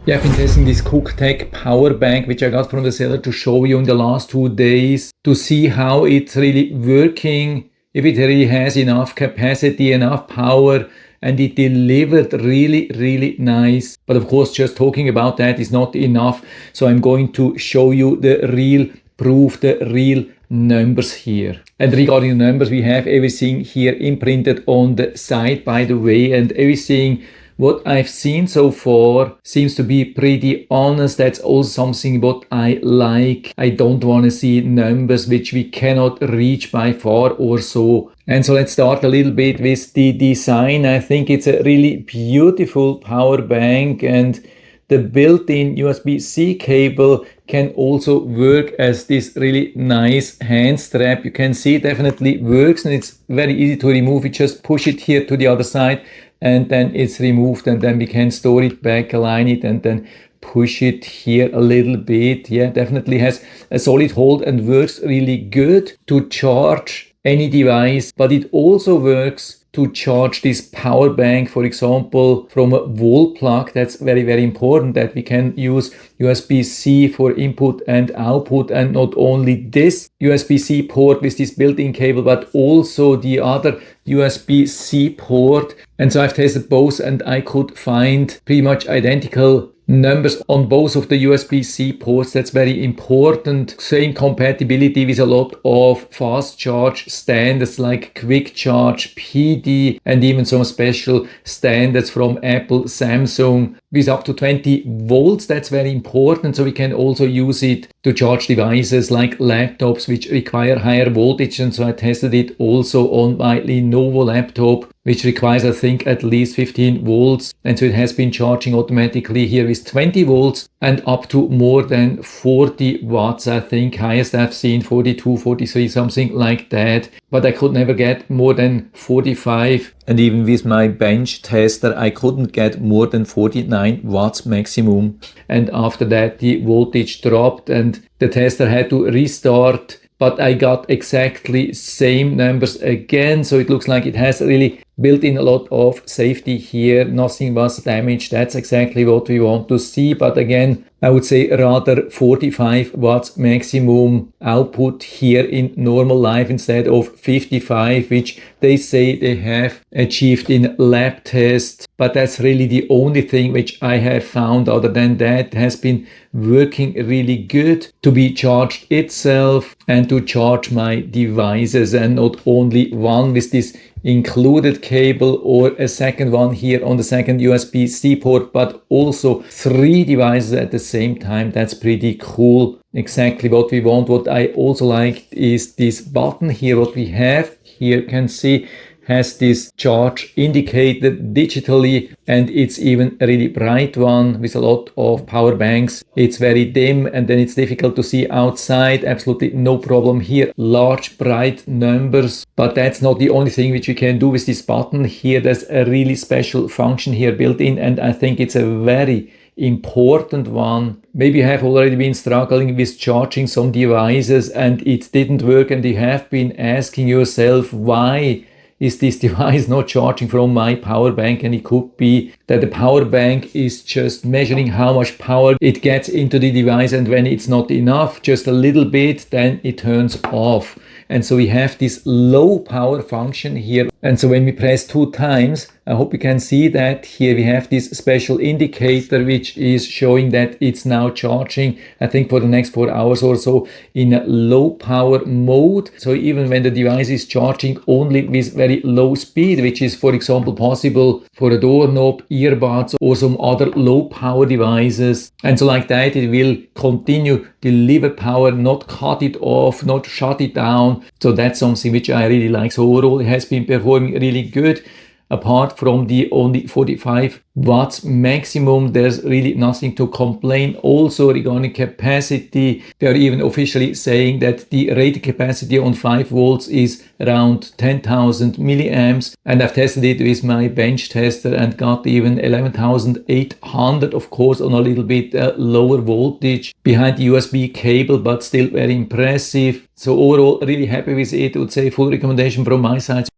Yeah, I've been testing this CUKTECH power bank, which I got from the seller to show you in the last 2 days to see how it's really working, if it really has enough capacity, enough power, and it delivered really nice. But of course, just talking about that is not enough. So I'm going to show you the real proof, the real numbers here. And regarding the numbers, we have everything here imprinted on the side, by the way, and everything what I've seen so far seems to be pretty honest. That's also something what I like. I don't want to see numbers which we cannot reach by far or so. And so let's start a little bit with the design. I think it's a really beautiful power bank, and the built-in USB-C cable can also work as this really nice hand strap. You can see it definitely works, and it's very easy to remove. You just push it here to the other side, and then it's removed, and then we can store it back, align it, and then push it here a little bit. Yeah, definitely has a solid hold and works really good to charge any device, but it also works to charge this power bank, for example, from a wall plug. That's very important, that we can use USB-C for input and output, and not only this USB-C port with this built-in cable, but also the other USB-C port. And so I've tested both, and I could find pretty much identical numbers on both of the USB-C ports. That's very important. Same compatibility with a lot of fast charge standards like quick charge, PD, and even some special standards from Apple, Samsung with up to 20 volts. That's very important. So we can also use it to charge devices like laptops which require higher voltage. And so I tested it also on my Lenovo laptop, which requires, I think, at least 15 volts. And so it has been charging automatically here with 20 volts and up to more than 40 watts. I think highest I've seen 42, 43, something like that. But I could never get more than 45. And even with my bench tester, I couldn't get more than 49 watts maximum. And after that, the voltage dropped and the tester had to restart. But I got exactly same numbers again. So it looks like it has really built in a lot of safety here. Nothing was damaged. That's exactly what we want to see. But again, I would say rather 45 watts maximum output here in normal life instead of 55, which they say they have achieved in lab tests. But that's really the only thing which I have found. Other than that, has been working really good to be charged itself and to charge my devices, and not only one with this included cable or a second one here on the second USB-C port, but also 3 devices at the same time. That's pretty cool. Exactly what we want. What I also like is this button here. What we have here, you can see, has this charge indicated digitally, and it's even a really bright one with a lot of power banks. It's very dim and then it's difficult to see outside. Absolutely no problem here. Large bright numbers, but that's not the only thing which we can do with this button here. There's a really special function here built in, and I think it's a very important one. Maybe you have already been struggling with charging some devices and it didn't work, and you have been asking yourself, why is this device not charging from my power bank? And it could be that the power bank is just measuring how much power it gets into the device, and when it's not enough, just a little bit, then it turns off. And so we have this low power function here. And so when we press 2 times, I hope you can see that here we have this special indicator which is showing that it's now charging, I think for the next 4 hours or so, in a low power mode. So even when the device is charging only with very low speed, which is, for example, possible for a doorknob, earbuds, or some other low power devices. And so like that, it will continue deliver power, not cut it off, not shut it down. So that's something which I really like. So overall, it has been performing really good. Apart from the only 45 watts maximum, there's really nothing to complain. Also regarding capacity, they are even officially saying that the rated capacity on 5 volts is around 10,000 milliamps. And I've tested it with my bench tester and got even 11,800, of course, on a little bit lower voltage behind the USB cable, but still very impressive. So overall, really happy with it. I would say full recommendation from my side.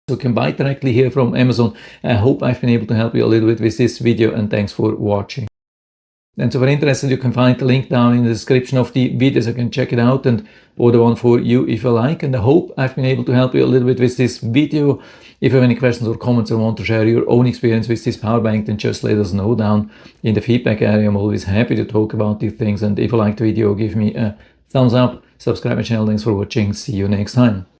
you can buy directly here from Amazon. I hope I've been able to help you a little bit with this video, and thanks for watching. And so if you're interested, you can find the link down in the description of the video, so you can check it out and order one for you if you like. And I hope I've been able to help you a little bit with this video. If you have any questions or comments or want to share your own experience with this power bank, then just let us know down in the feedback area. I'm always happy to talk about these things. And if you like the video, give me a thumbs up, subscribe my channel. Thanks for watching. See you next time.